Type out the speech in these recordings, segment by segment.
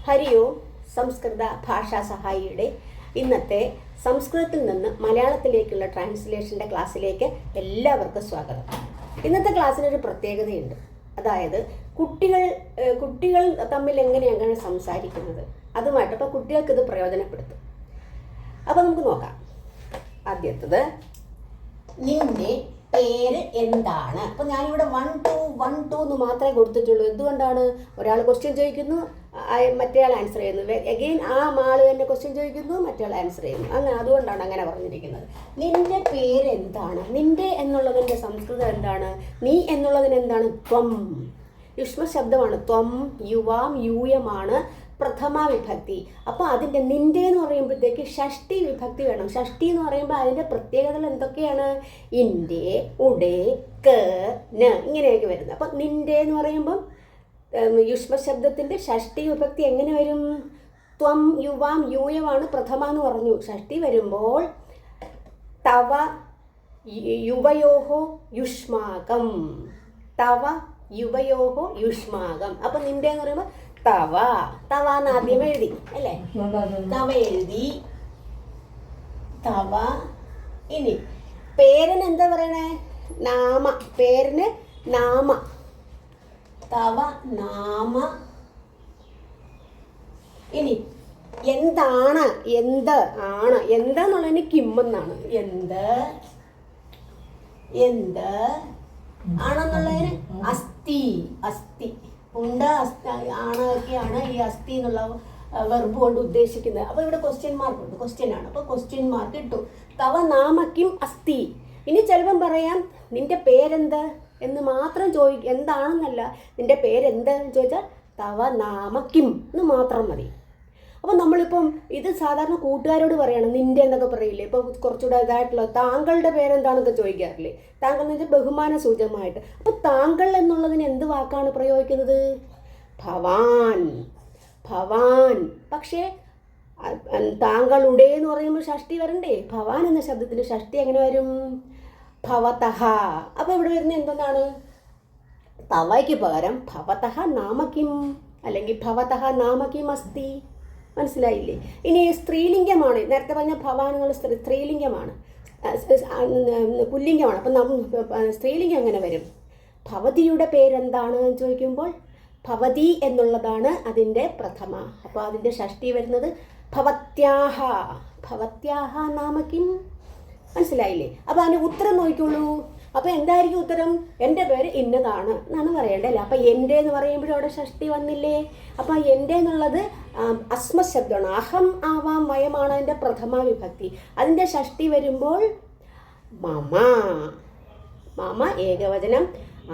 ഹരിയോ സംസ്കൃത ഭാഷാ സഹായിയുടെ ഇന്നത്തെ സംസ്കൃതത്തിൽ നിന്ന് മലയാളത്തിലേക്കുള്ള ട്രാൻസ്ലേഷൻ്റെ ക്ലാസ്സിലേക്ക് എല്ലാവർക്കും സ്വാഗതം. ഇന്നത്തെ ക്ലാസ്സിനൊരു പ്രത്യേകതയുണ്ട്. അതായത് കുട്ടികൾ തമ്മിൽ എങ്ങനെയാണ് സംസാരിക്കുന്നത് അതുമായിട്ട് അപ്പോൾ കുട്ടികൾക്ക് ഇത് പ്രയോജനപ്പെടുത്തും. അപ്പോൾ നമുക്ക് നോക്കാം. ആദ്യത്തത്, നിന്റെ പേര് എന്താണ്? അപ്പോൾ ഞാനിവിടെ 1 2 എന്ന് മാത്രമേ കൊടുത്തിട്ടുള്ളൂ. എന്തുകൊണ്ടാണ്? ഒരാൾ ക്വസ്റ്റ്യൻ ചോദിക്കുന്നു, മറ്റേയാൾ ആൻസർ ചെയ്യുന്നു. എഗെയിൻ ആ ആൾ തന്നെ ക്വസ്റ്റ്യൻ ചോദിക്കുന്നു, മറ്റേയാൾ ആൻസർ ചെയ്യുന്നു. അങ്ങനെ അതുകൊണ്ടാണ് അങ്ങനെ പറഞ്ഞിരിക്കുന്നത്. നിന്റെ പേര് എന്താണ്? നിന്റെ എന്നുള്ളതിൻ്റെ സംസ്കൃതം എന്താണ്? നീ എന്നുള്ളതിന് എന്താണ്? ത്വം. യുഷ്മ ശബ്ദമാണ്. ത്വം യുവാം യൂയമാണ് പ്രഥമ വിഭക്തി. അപ്പോൾ അതിൻ്റെ നിന്റെ എന്ന് പറയുമ്പോഴത്തേക്ക് ഷഷ്ടി വിഭക്തി വേണം. ഷഷ്ടി എന്ന് പറയുമ്പോൾ അതിൻ്റെ പ്രത്യേകതകൾ എന്തൊക്കെയാണ്? ഇൻ്റെ, ഉടേ, ക, ന ഇങ്ങനെയൊക്കെ വരുന്നത്. അപ്പം നിന്റെ എന്ന് പറയുമ്പം യുഷ്മ ശബ്ദത്തിൻ്റെ ഷഷ്ടി വിഭക്തി എങ്ങനെ വരും? ത്വം യുവാം യൂയമാണ് പ്രഥമ എന്ന് പറഞ്ഞു. ഷഷ്ടി വരുമ്പോൾ തവ യുവയോഹോ യുഷ്മാകം. തവ യുവയോഹോ യുഷ്മാകം. അപ്പം നിന്റെ എന്ന് പറയുമ്പോൾ തവ. തവ എന്ന് ആദ്യം എഴുതി അല്ലേ? തവ എഴുതി. തവ. ഇനി പേരിന് എന്താ പറയണേ? നാമ. പേരിന് നാമ. തവ നാമ. ഇനി എന്താണ്? എന്ത് ആണ്? എന്താന്നുള്ളതിന് കിമ്മെന്നാണ്. എന്ത് ആണെന്നുള്ളതിന് അസ്ഥി. അസ്ഥി ഉണ്ട്, ആണൊക്കെയാണ് ഈ അസ്ഥി എന്നുള്ള വെർബ് കൊണ്ട് ഉദ്ദേശിക്കുന്നത്. അപ്പോൾ ഇവിടെ ക്വസ്റ്റ്യൻ മാർക്ക് ഉണ്ട്. ക്വസ്റ്റ്യൻ ആണ്. അപ്പോൾ ക്വസ്റ്റ്യൻ മാർക്ക് ഇട്ടു. തവ നാമക്കിം അസ്ഥി. ഇനി ചിലപ്പം പറയാം നിന്റെ പേരെന്ത് എന്ന് മാത്രം എന്താണെന്നല്ല, നിന്റെ പേരെന്ത് എന്ന് ചോദിച്ചാൽ തവ നാമക്കിം എന്ന് മാത്രം മതി. അപ്പോൾ നമ്മളിപ്പം ഇത് സാധാരണ കൂട്ടുകാരോട് പറയണം നിന്റെ എന്നൊക്കെ പറയില്ലേ. ഇപ്പോൾ കുറച്ചുകൂടെ ഇതായിട്ടുള്ള താങ്കളുടെ പേരെന്താണെന്നൊക്കെ ചോദിക്കാറില്ലേ? താങ്കൾ എന്ന് വെച്ചാൽ ബഹുമാന സൂചകമായിട്ട്. അപ്പോൾ താങ്കൾ എന്നുള്ളതിന് എന്ത് വാക്കാണ് പ്രയോഗിക്കുന്നത്? ഭവാൻ. ഭവാൻ. പക്ഷേ താങ്കളുടെ എന്ന് പറയുമ്പോൾ ഷഷ്ടി വരണ്ടേ? ഭവാൻ എന്ന ശബ്ദത്തിന് ഷഷ്ടി എങ്ങനെ വരും? ഭവതഹ. അപ്പോൾ ഇവിടെ വരുന്നത് എന്താണ്? തവയ്ക്ക് പകരം ഭവതഹ നാമകിം അല്ലെങ്കിൽ ഭവതഹ നാമകിം അസ്തി. മനസ്സിലായില്ലേ? ഇനി സ്ത്രീലിംഗമാണ്. നേരത്തെ പറഞ്ഞ ഭവാൻ എന്നുള്ള സ്ത്രീലിംഗമാണ്, പുല്ലിംഗമാണ്. അപ്പം സ്ത്രീലിംഗം എങ്ങനെ വരും? ഭവതിയുടെ പേരെന്താണ് എന്ന് ചോദിക്കുമ്പോൾ ഭവതി എന്നുള്ളതാണ് അതിൻ്റെ പ്രഥമ. അപ്പോൾ അതിൻ്റെ ഷഷ്ടി വരുന്നത് ഭവത്യാഹ. ഭവത്യാഹ നാമകിം. മനസ്സിലായില്ലേ? അപ്പോൾ അതിന് ഉത്തരം നോക്കിക്കോളൂ. അപ്പോൾ എന്തായിരിക്കും ഉത്തരം? എൻ്റെ പേര് ഇന്നതാണ് എന്നാണ് പറയേണ്ടല്ലേ. അപ്പോൾ എൻ്റെ എന്ന് പറയുമ്പോഴും അവിടെ ഷഷ്ടി വന്നില്ലേ? അപ്പോൾ എൻ്റെ എന്നുള്ളത് അസ്മശബ്ദമാണ്. അഹം ആവാം വയമാണ് അതിൻ്റെ പ്രഥമ വിഭക്തി. അതിൻ്റെ ഷഷ്ടി വരുമ്പോൾ മമ. മമ ഏകവചനം.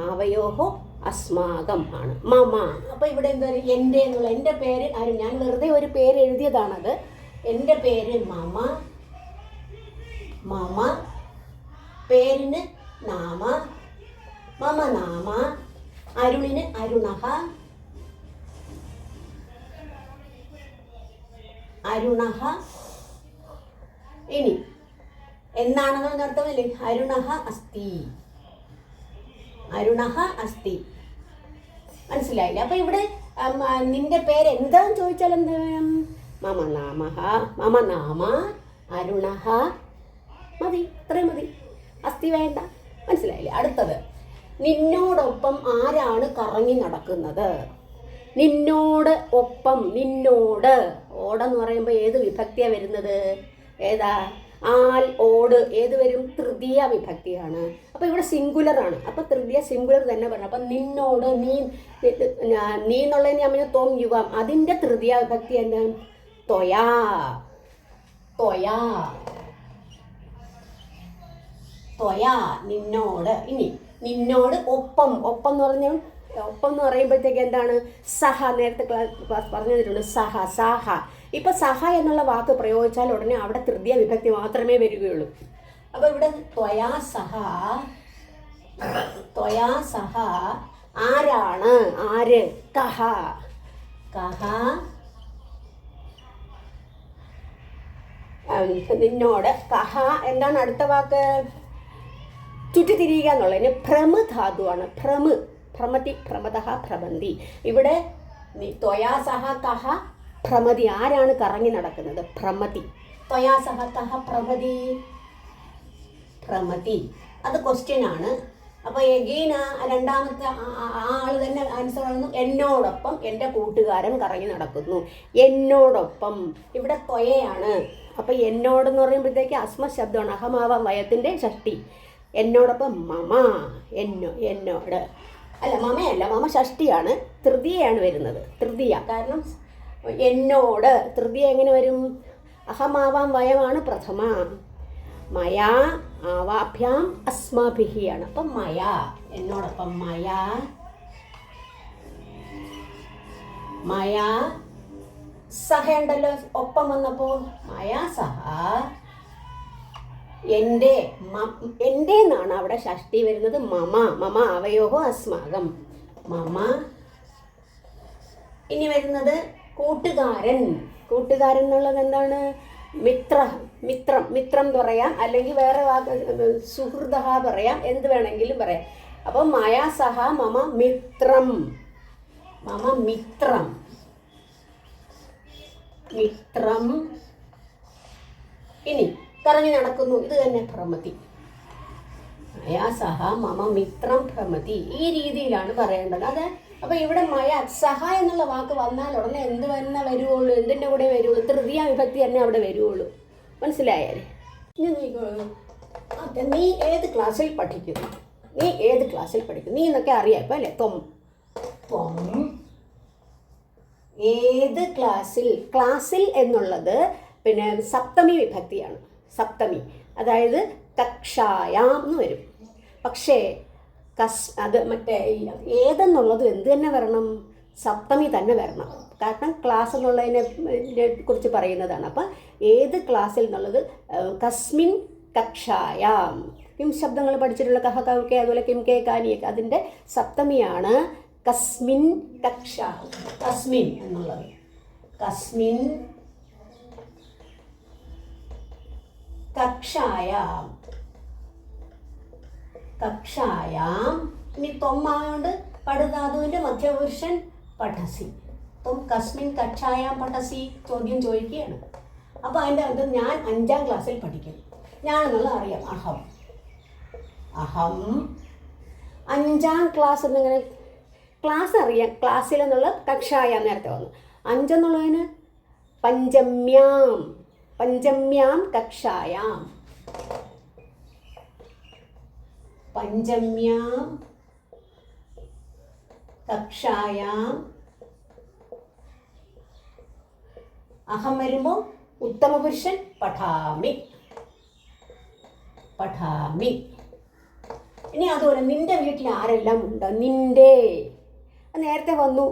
ആവയോഹോ അസ്മാകം ആണ്. മമ. അപ്പോൾ ഇവിടെ എന്താ പറയുക? എൻ്റെ എന്നുള്ള എൻ്റെ പേര് ആരും, ഞാൻ വെറുതെ ഒരു പേര് എഴുതിയതാണത്. എൻ്റെ പേര് മമ. മമ. പേരിന് നാമ. മമ നാമ. അരുണിന് അരുണഹ. അരുണഹ. ഇനി എന്നാണെന്ന് അർത്ഥമല്ലേ? അരുണഹ അസ്തി. അരുണഹ അസ്തി. മനസ്സിലായില്ലേ? അപ്പൊ ഇവിടെ നിന്റെ പേര് എന്താന്ന് ചോദിച്ചാൽ എന്താ? മമ നാമഹ. മമ നാമ അരുണഹ. മതി, ഇത്രയും മതി. അസ്ഥി വേണ്ട. മനസ്സിലായില്ലേ? അടുത്തത്, നിന്നോടൊപ്പം ആരാണ് കറങ്ങി നടക്കുന്നത്? നിന്നോട് ഒപ്പം. നിന്നോട്. ഓടെന്ന് പറയുമ്പോൾ ഏത് വിഭക്തിയാണ് വരുന്നത്? ഏതാ? ആൽ, ഓട് ഏത് വരും? തൃതീയ വിഭക്തിയാണ്. അപ്പോൾ ഇവിടെ സിംഗുലർ ആണ്. അപ്പോൾ തൃതീയ സിംഗുലർ തന്നെ പറഞ്ഞു. അപ്പം നിന്നോട്. നീ എന്നുള്ളതിന് ഞാൻ പറഞ്ഞ ത്വം യുവാം. അതിൻ്റെ തൃതീയ വിഭക്തി എന്താണ്? ത്വയാ. ത്വയാ. ത്വയാ. നിന്നോട്. ഇനി നിന്നോട് ഒപ്പം. ഒപ്പം എന്ന് പറയുമ്പോഴത്തേക്ക് എന്താണ്? സഹ. നേരത്തെ ക്ലാസ് പറഞ്ഞു തന്നിട്ടുണ്ട്. സഹ. സാഹ. ഇപ്പം സഹ എന്നുള്ള വാക്ക് പ്രയോഗിച്ചാൽ ഉടനെ അവിടെ തൃതീയ വിഭക്തി മാത്രമേ വരികയുള്ളൂ. അപ്പോൾ ഇവിടെ ത്വയാ സഹ. ത്വയാ സഹ. ആരാണ്? ആര്? കഹ. കഹ. നിന്നോട്. കഹ എന്താണ് അടുത്ത വാക്ക്? ചുറ്റിത്തിരിയുക എന്നുള്ളതിന് ഭ്രമ് ധാതുവാണ്. ഭ്രമ്. ഭ്രമതി ഭ്രമതഃ ഭ്രമന്തി. ഇവിടെ ത്വയാ സഹ കഹ ഭ്രമതി. ആരാണ് കറങ്ങി നടക്കുന്നത്? ഭ്രമതി. ത്വയാ സഹ കഹ ഭ്രമതി? ഭ്രമതി. അത് ക്വസ്റ്റ്യൻ ആണ്. അപ്പോൾ എഗെയിൻ രണ്ടാമത്തെ ആൾ തന്നെ ആൻസർ ആകുന്നു എന്നോടൊപ്പം എൻ്റെ കൂട്ടുകാരൻ കറങ്ങി നടക്കുന്നു. എന്നോടൊപ്പം. ഇവിടെ ത്വയയാണ്. അപ്പോൾ എന്നോടെന്ന് പറയുമ്പോഴത്തേക്ക് അസ്മ ശബ്ദമാണ്. അഹമാവാം വയത്തിൻ്റെ ഷഷ്ടി. എന്നോടൊപ്പം മമ. എന്നോട് അല്ല, മമയല്ല, മമ ഷഷ്ടിയാണ്. തൃതീയാണ് വരുന്നത്. തൃതീയ. കാരണം എന്നോട് തൃതീയ എങ്ങനെ വരും? അഹമാവാം വയമാണ് പ്രഥമ. മയാ ആവാഭ്യാം അസ്മാഭിഹിയാണ്. അപ്പം മയാ, എന്നോടൊപ്പം മയാ. മയാ സഹ ഉണ്ടല്ലോ ഒപ്പം വന്നപ്പോൾ. മയാ സഹ. എൻ്റെ എന്നാണ് അവിടെ ഷഷ്ടി വരുന്നത്. മമ. മമ അവയോഹോ അസ്മാകം. മമ. ഇനി വരുന്നത് കൂട്ടുകാരൻ. കൂട്ടുകാരൻ എന്നുള്ളത് എന്താണ്? മിത്രം പറയാം, അല്ലെങ്കിൽ വേറെ സുഹൃദ പറയാം, എന്ത് വേണമെങ്കിലും പറയാം. അപ്പോൾ മയാ സഹ മമ മിത്രം. മമ മിത്രം. മിത്രം. ഇനി കറങ്ങി നടക്കുന്നു. ഇത് തന്നെ ഭ്രമതി. മയാ സഹ മമ മിത്രം ഭ്രമതി. ഈ രീതിയിലാണ് പറയേണ്ടത്. അത് അപ്പോൾ ഇവിടെ മയ സഹ എന്നുള്ള വാക്ക് വന്നാൽ ഉടനെ എന്ത് തന്നെ വരുവുള്ളൂ? എന്തിൻ്റെ കൂടെ വരുള്ളൂ? തൃതീയ വിഭക്തി തന്നെ അവിടെ വരുവുള്ളൂ. മനസ്സിലായാലേ? നീ ഏത് ക്ലാസ്സിൽ പഠിക്കുന്നു? നീ ഏത് ക്ലാസ്സിൽ പഠിക്കുന്നു? നീ എന്നൊക്കെ അറിയാം ഇപ്പം അല്ലേ? ത്വം. ഏത് ക്ലാസ്സിൽ? ക്ലാസ്സിൽ എന്നുള്ളത് പിന്നെ സപ്തമി വിഭക്തിയാണ്. സപ്തമി. അതായത് കക്ഷായാം എന്ന് വരും. പക്ഷേ അത് മറ്റേ ഏതെന്നുള്ളത് എന്ത് തന്നെ വരണം? സപ്തമി തന്നെ വരണം. കാരണം ക്ലാസ് എന്നുള്ളതിനെ കുറിച്ച് പറയുന്നതാണ്. അപ്പം ഏത് ക്ലാസ്സിൽ എന്നുള്ളത് കസ്മിൻ കക്ഷായാം. കിം ശബ്ദങ്ങൾ പഠിച്ചിട്ടുള്ള കഹ കെ അതുപോലെ കിം കെ കാനിയൊക്കെ അതിൻ്റെ സപ്തമിയാണ് കസ്മിൻ കക്ഷ. കസ്മിൻ എന്നുള്ളത്. കസ്മിൻ കക്ഷായാം. കക്ഷായാം. ഇനി തൊമ്മായോണ്ട് പടുധാതുവിൻ്റെ മധ്യപുരുഷൻ പഠസി. തൊം കസ്മിൻ കക്ഷായാം പഠസി. ചോദ്യം ചോദിക്കുകയാണ്. അപ്പോൾ അതിൻ്റെ അത് ഞാൻ 5ാം ക്ലാസ്സിൽ പഠിക്കുന്നു. ഞാനെന്നുള്ളത് അറിയാം. അഹം. അഹം 5ാം ക്ലാസ് എന്നിങ്ങനെ ക്ലാസ് അറിയാം. ക്ലാസ്സിൽ എന്നുള്ള കക്ഷായാം നേരത്തെ വന്നു. 5 എന്നുള്ളതിന് പഞ്ചമ്യാം. പഞ്ചമ്യാം കക്ഷായാം. പഞ്ചമ്യാം കക്ഷായാം. അഹം വരുമ്പോൾ ഉത്തമപുരുഷൻ പഠാമി. പഠാമി. ഇനി അതുപോലെ നിന്റെ വീട്ടിൽ ആരെല്ലാം ഉണ്ട്? നിന്റെ നേരത്തെ വന്നു.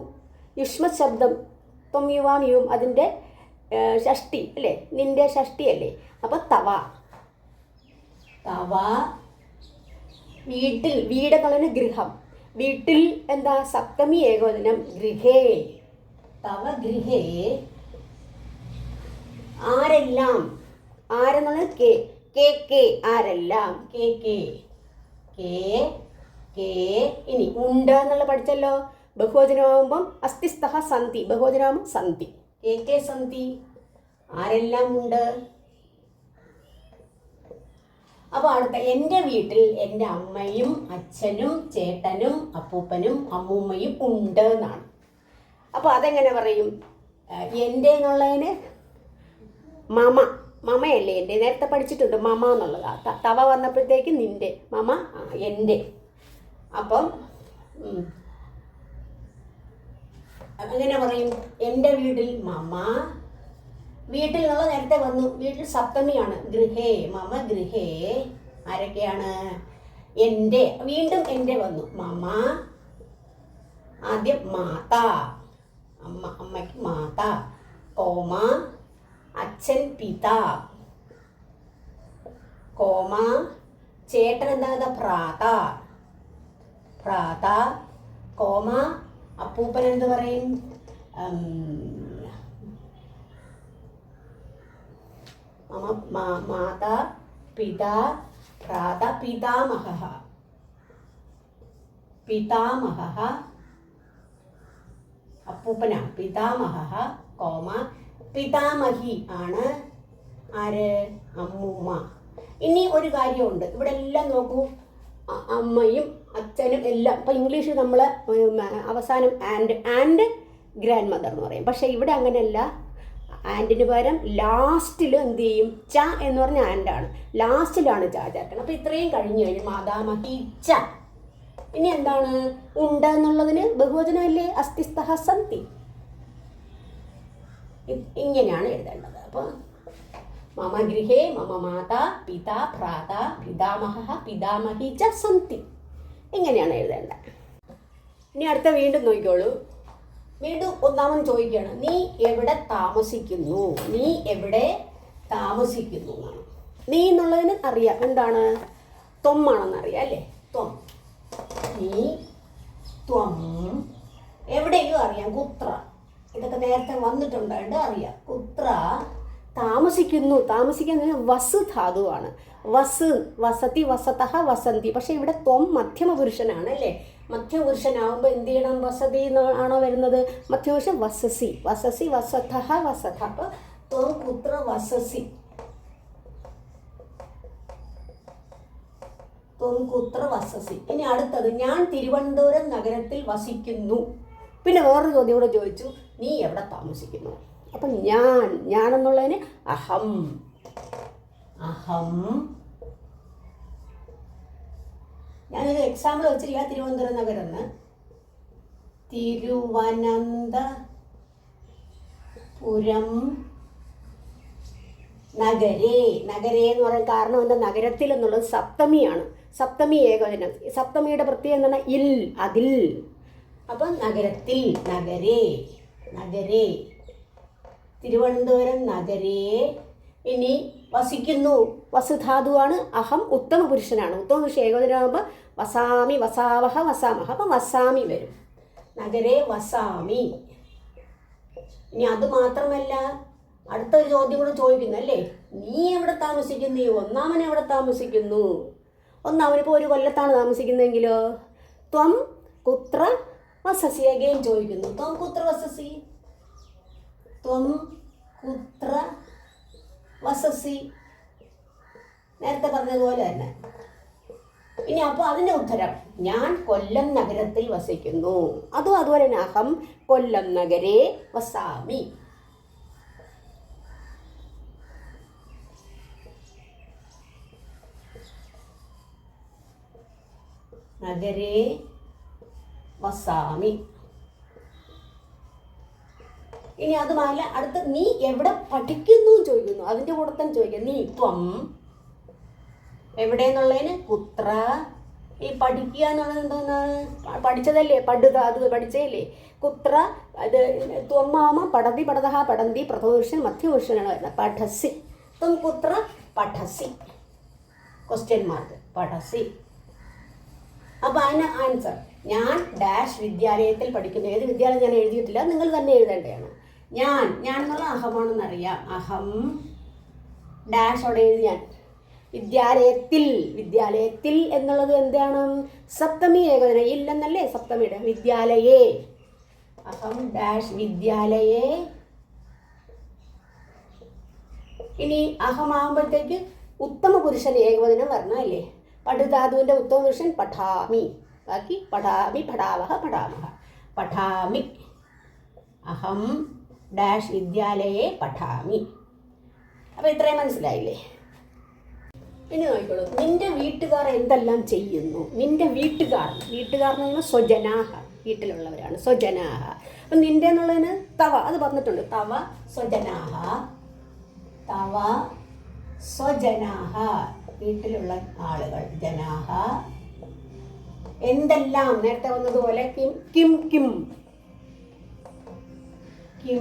യുഷ്മത് ശബ്ദം ത്വം യുവാം യുവും അതിൻ്റെ ഷഷ്ടി അല്ലേ? നിന്റെ ഷഷ്ടി അല്ലേ? അപ്പോൾ തവ. തവ. വീട്ടിൽ. വീടെന്നുള്ളതിന് ഗൃഹം. വീട്ടിൽ എന്താ? സപ്തമി ഏകോദനം ഗൃഹേ. തവ ഗൃഹേ ആരെല്ലാം. ആരെന്നുള്ളത് കെ. കെ കെ ആരെല്ലാം. K K. K K. ഇനി ഉണ്ട് എന്നുള്ള പഠിച്ചല്ലോ. ബഹുവചനമാകുമ്പം അസ്തിസ്തഹ സന്തി. ബഹുവചനമാകുമ്പം സന്തി. K K സന്തി. ആരെല്ലാം ഉണ്ട്. അപ്പോൾ അടുത്ത എൻ്റെ വീട്ടിൽ എൻ്റെ അമ്മയും അച്ഛനും ചേട്ടനും അപ്പൂപ്പനും അമ്മൂമ്മയും ഉണ്ട് എന്നാണ്. അപ്പോൾ അതെങ്ങനെ പറയും? എൻ്റെ എന്നുള്ളതിന് മമ. മമയല്ലേ എൻ്റെ? നേരത്തെ പഠിച്ചിട്ടുണ്ട് മമ എന്നുള്ളത്. തവ വന്നപ്പോഴത്തേക്ക് നിൻ്റെ. മമ എൻ്റെ. അപ്പം അങ്ങനെ പറയും. എൻ്റെ വീട്ടിൽ മമ. വീട്ടിൽ നിന്നുള്ള നേരത്തെ വന്നു. വീട്ടിൽ സപ്തമിയാണ്. ഗൃഹേ. മമ ഗൃഹേ ആരൊക്കെയാണ്? എൻ്റെ. വീണ്ടും എൻ്റെ വന്നു. മമ. ആദ്യം മാതാ. അമ്മയ്ക്ക് മാതാ. കോമ അച്ഛൻ പിതാ. കോമ ചേട്ടൻ എന്താ? ഭ്രാത. ഭ്രാത. കോമ അപ്പൂപ്പൻ എന്ത് പറയും? മാതാ പിതാ ഭ്രാത. പിതാമഹഃ. പിതാമഹഃ അപ്പൂപ്പനാണ്. പിതാമഹഃ കോമ പിതാമഹി ആണ് ആര്? അമ്മൂമ്മ. ഇനി ഒരു കാര്യമുണ്ട്, ഇവിടെ എല്ലാം നോക്കൂ, അമ്മയും അച്ഛനും എല്ലാം. ഇപ്പം ഇംഗ്ലീഷിൽ നമ്മൾ അവസാനം ആൻഡ് ഗ്രാൻഡ് മദർ എന്ന് പറയും. പക്ഷേ ഇവിടെ അങ്ങനെയല്ല. ആൻഡിന് പകരം ലാസ്റ്റിൽ എന്ത് ചെയ്യും? ച എന്ന് പറഞ്ഞ ആൻഡാണ്, ലാസ്റ്റിലാണ് ച ചേർക്കണം. അപ്പം ഇത്രയും കഴിഞ്ഞു കഴിഞ്ഞ് മാതാമഹി ച. ഇനി എന്താണ്? ഉണ്ട് എന്നുള്ളതിന് ബഹുവചനമല്ലേ? അസ്തിസ്തഃ സന്തി. ഇങ്ങനെയാണ് എഴുതേണ്ടത്. അപ്പോൾ മമ ഗൃഹേ മമ മാതാ പിതാ ഭ്രാതാ പിതാമഹഃ പിതാമഹി ച സന്തി. ഇങ്ങനെയാണ് എഴുതേണ്ടത്. ഇനി അടുത്ത വീണ്ടും നോക്കിക്കോളൂ. വീണ്ടും ഒന്നാമത് ചോദിക്കുകയാണ്, നീ എവിടെ താമസിക്കുന്നു? നീ എവിടെ താമസിക്കുന്നു എന്നാണ്. നീ എന്നുള്ളതിന് അറിയാം എന്താണ്? ത്വമാണെന്ന് അറിയാം അല്ലേ? ത്വം. നീ, ത്വം. എവിടെയും അറിയാം. കുത്ര. ഇതൊക്കെ നേരത്തെ വന്നിട്ടുണ്ടായിട്ട് അറിയാം. കുത്ര താമസിക്കുന്നു. താമസിക്കുന്ന വസ് ധാതുവാണ്. വസ്, വസതി, വസതഃ, വസന്തി. പക്ഷെ ഇവിടെ ത്വം മധ്യമ പുരുഷനാണ് അല്ലേ? മധ്യപുരുഷനാവുമ്പോൾ എന്ത് ചെയ്യണം? വസതി ആണോ വരുന്നത്? മധ്യപുരുഷൻ വസസി. വസസി, വസതഃ, വസത. അപ്പോൾ ത്വം കുത്ര വസസി. ത്വം കുത്ര വസസി. ഇനി അടുത്തത്, ഞാൻ തിരുവനന്തപുരം നഗരത്തിൽ വസിക്കുന്നു. പിന്നെ വേറൊരു ചോദ്യം കൂടെ ചോദിച്ചു, നീ എവിടെ താമസിക്കുന്നു? അപ്പം ഞാൻ എന്നുള്ളതിന് അഹം. അഹം. ഞാനൊരു എക്സാമ്പിൾ വെച്ചിരിക്കുക. തിരുവനന്തപുരം നഗരം എന്ന്. തിരുവനന്തപുരം നഗരേ. നഗരേ എന്ന് പറയാൻ കാരണം എന്താ? നഗരത്തിൽ എന്നുള്ളത് സപ്തമിയാണ്. സപ്തമി ഏകവചനം. സപ്തമിയുടെ പ്രത്യേകം എന്താണ്? ഇൽ, അതിൽ. അപ്പം നഗരത്തിൽ, നഗരേ. നഗരേ. തിരുവനന്തപുരം നഗരേ. ഇനി വസിക്കുന്നു. വസുധാതുവാണ്. അഹം ഉത്തമ പുരുഷനാണ്. ഉത്തമ പുരുഷൻ ഏകവചനമാകുമ്പോൾ വസാമി, വസാവഹ, വസാമഹ. അപ്പം വസാമി വരും. നഗരേ വസാമി. ഇനി അത് മാത്രമല്ല, അടുത്തൊരു ചോദ്യം കൂടെ ചോദിക്കുന്നു അല്ലേ? നീ എവിടെ താമസിക്കുന്നു? ഒന്നാമൻ എവിടെ താമസിക്കുന്നു? ഒന്നാമനിപ്പോൾ ഒരു കൊല്ലത്താണ് താമസിക്കുന്നതെങ്കിലോ? ത്വം കുത്ര വസസി. അഗെയിൻ ചോദിക്കുന്നു, ത്വം കുത്ര വസസി? ത്വം കുത്ര വസസി. നേരത്തെ പറഞ്ഞതുപോലെ തന്നെ. ഇനി അപ്പോൾ അതിൻ്റെ ഉത്തരം, ഞാൻ കൊല്ലം നഗരത്തിൽ വസിക്കുന്നു. അതും അതുപോലെ തന്നെ, അഹം കൊല്ലം നഗരേ വസാമി. നഗരേ വസാമി. ഇനി അതുമല്ല, അടുത്ത് നീ എവിടെ പഠിക്കുന്നു ചോദിക്കുന്നു. അതിൻ്റെ കൂടെ തന്നെ ചോദിക്കുക, നീ ത്വം എവിടെയെന്നുള്ളതിന് കുത്ര. ഈ പഠിക്കുക എന്നുള്ളത് എന്തോന്നാണ്? പഠിച്ചതല്ലേ? അത് പഠിച്ചതല്ലേ? കുത്ര. അത് ത്വമാമ പടതി, പടതഹ, പടന്തി. പ്രഥമപുരുഷൻ മധ്യപുരുഷനാണ് വരുന്നത്. പഠസി. ത്വം കുത്ര പഠസി? Question mark. പഠസി. അപ്പോൾ അതിന് ആൻസർ, ഞാൻ ഡാഷ് വിദ്യാലയത്തിൽ പഠിക്കുന്നു. ഏത് വിദ്യാലയം ഞാൻ എഴുതിയിട്ടില്ല, നിങ്ങൾ തന്നെ എഴുതേണ്ടതാണ്. ഞാൻ എന്നുള്ള അഹമാണെന്നറിയാം. അഹം ഡാഷ് അവിടെ എഴുതിയാൽ വിദ്യാലയത്തിൽ എന്നുള്ളത് എന്താണ്? സപ്തമി ഏകവചനം. ഇല്ലെന്നല്ലേ സപ്തമിയുടെ? വിദ്യാലയേ. അഹം ഡാഷ് വിദ്യാലയേ. ഇനി അഹമാകുമ്പോഴത്തേക്ക് ഉത്തമ പുരുഷൻ ഏകവചനം വരണം അല്ലേ? പഠിതാതുവിൻ്റെ ഉത്തമ പുരുഷൻ പഠാമി. ബാക്കി പഠാമി, പഠാവഹ, പഠാമഹ. പഠാമി. അഹം ഡാഷ് വിദ്യാലയെ പഠാമി. അപ്പോൾ ഇത്രയും മനസ്സിലായില്ലേ? ഇനി നോക്കിക്കോളൂ, നിന്റെ വീട്ടുകാർ എന്തെല്ലാം ചെയ്യുന്നു? നിന്റെ വീട്ടുകാർ എന്ന് പറഞ്ഞാൽ സ്വജനാഹ, വീട്ടിലുള്ളവരാണ്. സ്വജനാഹ. അപ്പം നിന്റെ എന്നുള്ളതിന് തവ, അത് പറഞ്ഞിട്ടുണ്ട്. തവ സ്വജനാഹ. തവ സ്വജനാഹ, വീട്ടിലുള്ള ആളുകൾ. ജനാഹ എന്തെല്ലാം, നേരത്തെ വന്നതുപോലെ Kim Kim Kim Kim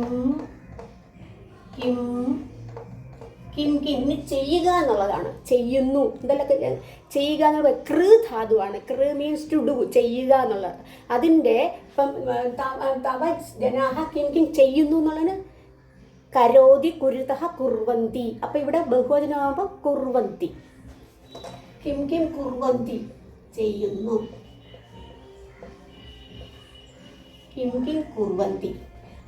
Kim Kim Kim. ഇനി ചെയ്യുക എന്നുള്ളതാണ്. ചെയ്യുന്നു. എന്തെല്ലാം ചെയ്യുക എന്നുള്ളത് കൃ ധാതുവാണ്. കൃ മീൻസ് ടു ഡു, ചെയ്യുക എന്നുള്ളത്. അതിൻ്റെ ഇപ്പം തവ ജനാഹ കിം കിം ചെയ്യുന്നു എന്നുള്ളതിന് കരോതി, കുരുതഹ, കുർവന്തി. അപ്പം ഇവിടെ ബഹുവചനമാകുമ്പോൾ കുർവന്തി. കിം കിം കുർവന്തി, ചെയ്യുന്നു. കിം കിം കുർവന്തി.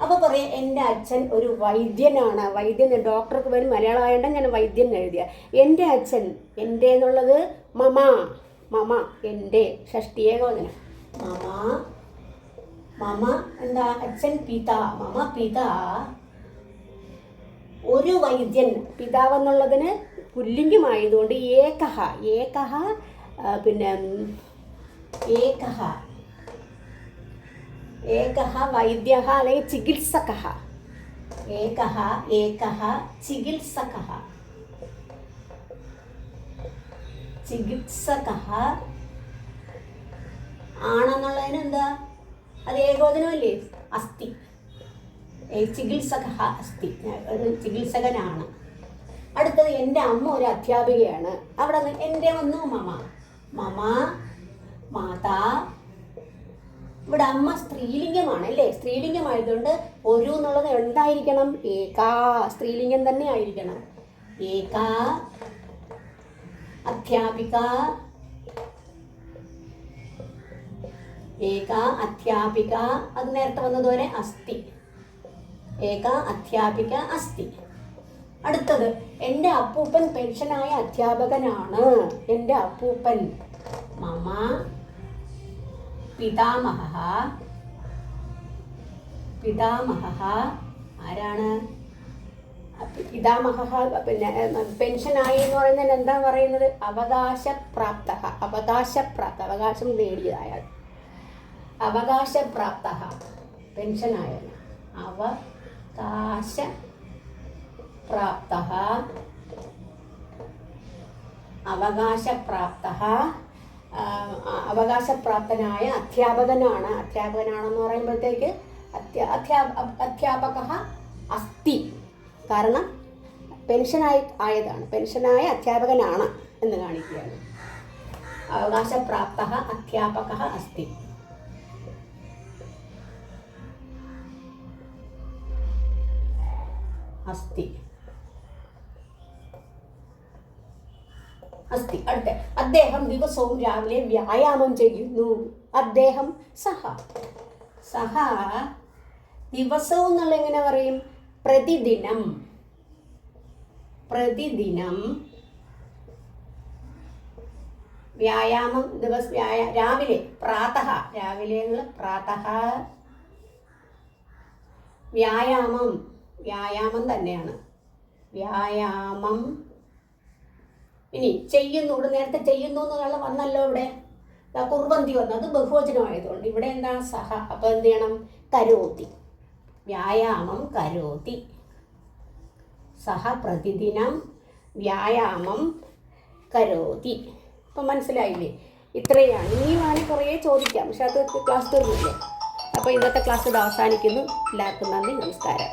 അപ്പോൾ പറയാം എൻ്റെ അച്ഛൻ ഒരു വൈദ്യനാണ്. വൈദ്യൻ, ഡോക്ടർക്ക് വരും മലയാളം ആയതുകൊണ്ട് ഞാൻ വൈദ്യൻ എഴുതിയ. എൻ്റെ അച്ഛൻ, എൻ്റെ എന്നുള്ളത് മമ, മമ എൻ്റെ, ഷഷ്ടി ഏകവചനം. മമ, മമ എന്താ, അച്ഛൻ പിതാ, മമ പിതാ ഒരു വൈദ്യൻ. പിതാവെന്നുള്ളതിന് പുല്ലിംഗമായതുകൊണ്ട് ഏകഹ, ഏകഹ പിന്നെ ഏകഹ, ഏകഹ വൈദ്യഃ അല്ലെങ്കിൽ ചികിത്സകഃ. ഏകഹ, ഏകഹ ചികിത്സകഃ, ചികിത്സകഃ ആണെന്നുള്ളതിന് എന്താ, അത് ഏകോചനമല്ലേ, അസ്തി. ചികിത്സകഃ അസ്തി, ഒരു ചികിത്സകനാണ്. അടുത്തത് എൻ്റെ അമ്മ ഒരു അധ്യാപികയാണ്. അവിടെ നിന്ന് എൻ്റെ വന്നു മമ, മമ മാതാ. ഇവിടെ അമ്മ സ്ത്രീലിംഗമാണ് അല്ലേ, സ്ത്രീലിംഗമായതുകൊണ്ട് ഒരു എന്നുള്ളത് എന്തായിരിക്കണം, ഏകാ, സ്ത്രീലിംഗം തന്നെ ആയിരിക്കണം. ഏകാ അധ്യാപിക, ഏകാ അധ്യാപിക, അത് നേരത്തെ വന്നതുപോലെ അസ്തി. ഏകാ അധ്യാപിക അസ്തി. അടുത്തത് എൻ്റെ അപ്പൂപ്പൻ പെൻഷനായ അധ്യാപകനാണ്. എൻ്റെ അപ്പൂപ്പൻ മമ പിതാമഹ, പിതാമഹ ആരാണ്, പിതാമഹ. പിന്നെ പെൻഷനായി എന്ന് പറയുന്നത് എന്താ പറയുന്നത്, അവകാശപ്രാപ്ത, അവകാശപ്രാപ്ത, അവകാശം നേടിയതായ, അവകാശപ്രാപ്ത പെൻഷനായ, അവകാശപ്രാപ്ത, അവകാശപ്രാപ്ത, അവകാശപ്രാപ്തനായ അധ്യാപകനാണ്. അധ്യാപകനാണെന്ന് പറയുമ്പോഴത്തേക്ക് അധ്യാപക അസ്തി, കാരണം പെൻഷനായ അധ്യാപകനാണ് എന്ന് കാണിക്കുകയാണ്. അവകാശപ്രാപ്ത അധ്യാപക അസ്തി. അസ്തി അസ്തി. അടുത്ത, അദ്ദേഹം ദിവസവും രാവിലെ വ്യായാമം ചെയ്യുന്നു. അദ്ദേഹം സഹ, സഹ ദിവസവും എന്നുള്ള എങ്ങനെ പറയും, പ്രതിദിനം, പ്രതിദിനം വ്യായാമം, രാവിലെ, പ്രാതഃ, രാവിലെ പ്രാതഃ വ്യായാമം, വ്യായാമം തന്നെയാണ് വ്യായാമം. ഇനി ചെയ്യുന്നു, ഇവിടെ നേരത്തെ ചെയ്യുന്നു എന്നുള്ള വന്നല്ലോ, ഇവിടെ കുർവന്തി വന്നു, അത് ബഹുവചനമായതുകൊണ്ട് ഇവിടെ എന്താ സഹ, അപ്പോൾ എന്ത് ചെയ്യണം, കരോതി, വ്യായാമം കരോതി. സഹ പ്രതിദിനം വ്യായാമം കരോതി. അപ്പം മനസ്സിലായില്ലേ, ഇത്രയാണ്. ഇനിയുമാണ് കുറേ ചോദിക്കാം, പക്ഷെ അത് ക്ലാസ് തീർന്നില്ലേ. അപ്പോൾ ഇന്നത്തെ ക്ലാസ് ഇത് അവസാനിക്കുന്നു. എല്ലാവർക്കും നന്ദി, നമസ്കാരം.